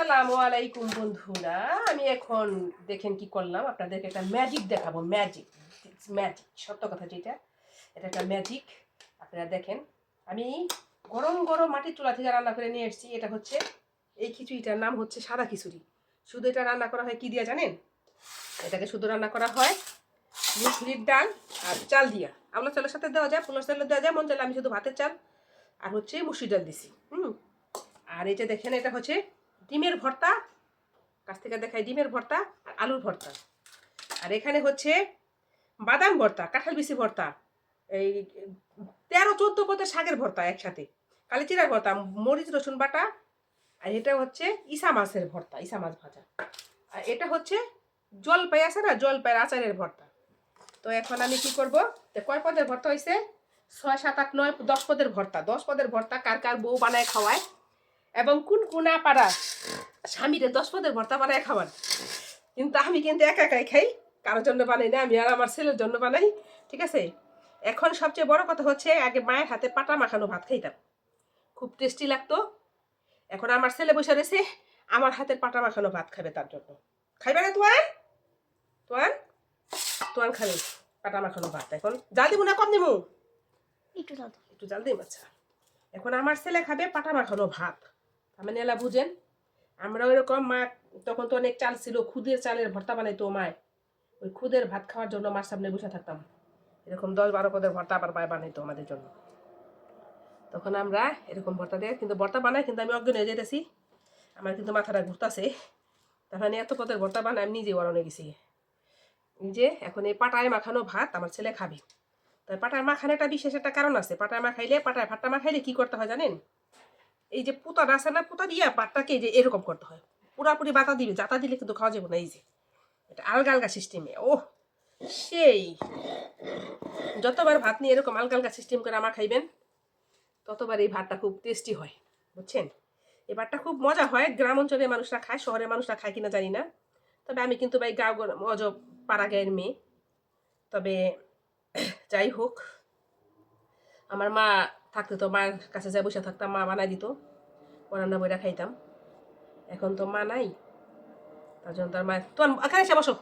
আসসালামু আলাইকুম বন্ধুরা। আমি এখন দেখেন কি করলাম, আপনাদেরকে একটা ম্যাজিক দেখাবো। ম্যাজিক ম্যাজিক সত্য কথা যেটা, এটা একটা ম্যাজিক। আপনারা দেখেন, আমি গরম গরম মাটির চুলা থেকে রান্না করে নিয়ে এসেছি। এটা হচ্ছে এই খিচুড়িটার নাম হচ্ছে সাদা খিচুড়ি। শুধু এটা রান্না করা হয় কি দিয়ে জানেন? এটাকে শুধু রান্না করা হয় মুসুরির ডাল আর চাল দিয়া। আমলা চালের সাথে দেওয়া যায়, পোলার চালের দেওয়া যায়, মন চাইলে আমি শুধু ভাতের চাল আর হচ্ছে মুসুরির ডাল দিছি। আর এই যে দেখেন, এটা হচ্ছে ডিমের ভর্তা। কাছ থেকে দেখাই, ডিমের ভর্তা আর আলুর ভর্তা। আর এখানে হচ্ছে বাদাম ভর্তা, কাঁঠাল বিচি ভর্তা, এই 13-14 পদের শাকের ভর্তা একসাথে, কালিচিরার ভর্তা, মরিচ রসুন বাটা। আর এটা হচ্ছে ইসা মাছের ভর্তা, ইসা মাছ ভাজা। আর এটা হচ্ছে জলপাই আছে না, জলপাইয়ের আচারের ভর্তা। তো এখন আমি কি করব, কয় পদের ভর্তা হয়েছে? 6, 7, 8, 9, 10 পদের ভর্তা। 10 পদের ভর্তা কার কার বউ বানায় খাওয়ায়, এবং কোন কোনা পাড়া স্বামীরে 10 পদের ভর্তা বানায় খাওয়ান। কিন্তু আমি কিন্তু একা একাই খাই, কারোর জন্য বানাই না, আমি আর আমার ছেলের জন্য বানাই। ঠিক আছে। এখন সবচেয়ে বড় কথা হচ্ছে, আগে মায়ের হাতে পাটা মাখানো ভাত খাইতাম, খুব টেস্টি লাগতো। এখন আমার ছেলে বসে রয়েছে, আমার হাতের পাটা মাখানো ভাত খাবে, তার জন্য। খাইবে না তোয়ান? তোয়ান তোয়ান খাবে পাটা মাখানো ভাত। এখন জাল দিব না কম দিব? একটু জাল দিই। আচ্ছা, এখন আমার ছেলে খাবে পাটা মাখানো ভাত। আমি এলা বুঝেন, আমরা ওইরকম মা তখন তো অনেক চাল ছিল, খুদের চালের ভর্তা বানাইতো মায়। ওই খুদের ভাত খাওয়ার জন্য মার সামনে বসে থাকতাম। এরকম 10-12 পদের ভর্তা আবার মায় বানাইতো আমাদের জন্য। তখন আমরা এরকম ভর্তা দিয়ে কিন্তু ভর্তা বানাই, কিন্তু আমি অজ্ঞান হয়ে যেতেছি, আমার কিন্তু মাথাটা ঘুরতেছে। তাহলে এত পদের ভর্তা বানাই আমি নিজে বানানো গেছি। যে এখন এই পাটায় মাখানো ভাত আমার ছেলে খাবে। তাই পাটায় মাখানো একটা বিশেষ একটা কারণ আছে। পাটায় মাখাইলে, পাটায় ভাতটা মাখাইলে কি করতে হয় জানেন? এই যে পুতাটা আছে না, পুতা দিয়ে ভাতটাকে যে এরকম করতে হয়, পুরাপুরি বাতা দিবে, জাতা দিলে কিন্তু খাওয়া যাবে না। এই যে এটা আলগা আলগা সিস্টেমে, ও সেই যতবার ভাত নিয়ে এরকম আলগা আলগা সিস্টেম করে আমার খাইবেন, ততবার এই ভাতটা খুব টেস্টি হয়, বুঝছেন? এই ভাতটা খুব মজা হয়। গ্রাম অঞ্চলের মানুষরা খায়, শহরের মানুষরা খায় কিনা জানি না। তবে আমি কিন্তু ভাই গাঁও অজব পাড়া গাঁয়ের মেয়ে। তবে যাই হোক, আমার মা থাকতে তো মায়ের কাছে যাই বসে থাকতাম, মা বানাই দিত, রান্না বইরা খাইতাম। এখন তো মা নাই, তার জন্য তার মায়ের তো এখানে এসে বসো,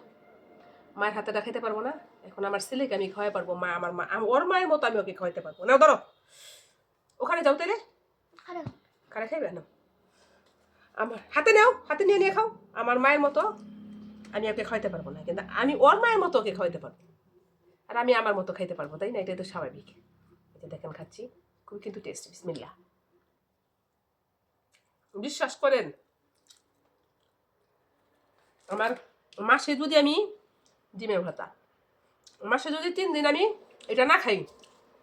মায়ের হাতেটা খেতে পারবো না। এখন আমার ছেলেকে আমি খাওয়াই পারবো, মা আমার মা ওর মায়ের মতো আমি ওকে খাওয়াইতে পারবো না। ধরো ওখানে যাও, তাইলে খারে খাইবে না, আমার হাতে নাও, হাতে নিয়ে নিয়ে খাও। আমার মায়ের মতো আমি ওকে খাওয়াইতে পারবো না, কিন্তু আমি ওর মায়ের মতো ওকে খাওয়াইতে পারবো, আর আমি আমার মতো খাইতে পারবো, তাই না? এটাই তো স্বাভাবিক। এটা দেখেন খাচ্ছি, খুব কিন্তু টেস্ট। বিসমিল্লাহ। বিশ্বাস করেন, আমার মাসে যদি আমি ডিমের ভাতা, মাসে যদি 3 দিন আমি এটা না খাই,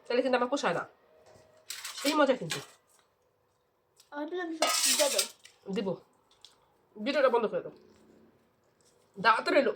তাহলে কিন্তু আমার পোষায় না। সেই মজা কিন্তু। দিব, ভিডিওটা বন্ধ করে দাও, দাওয়াত রইলো।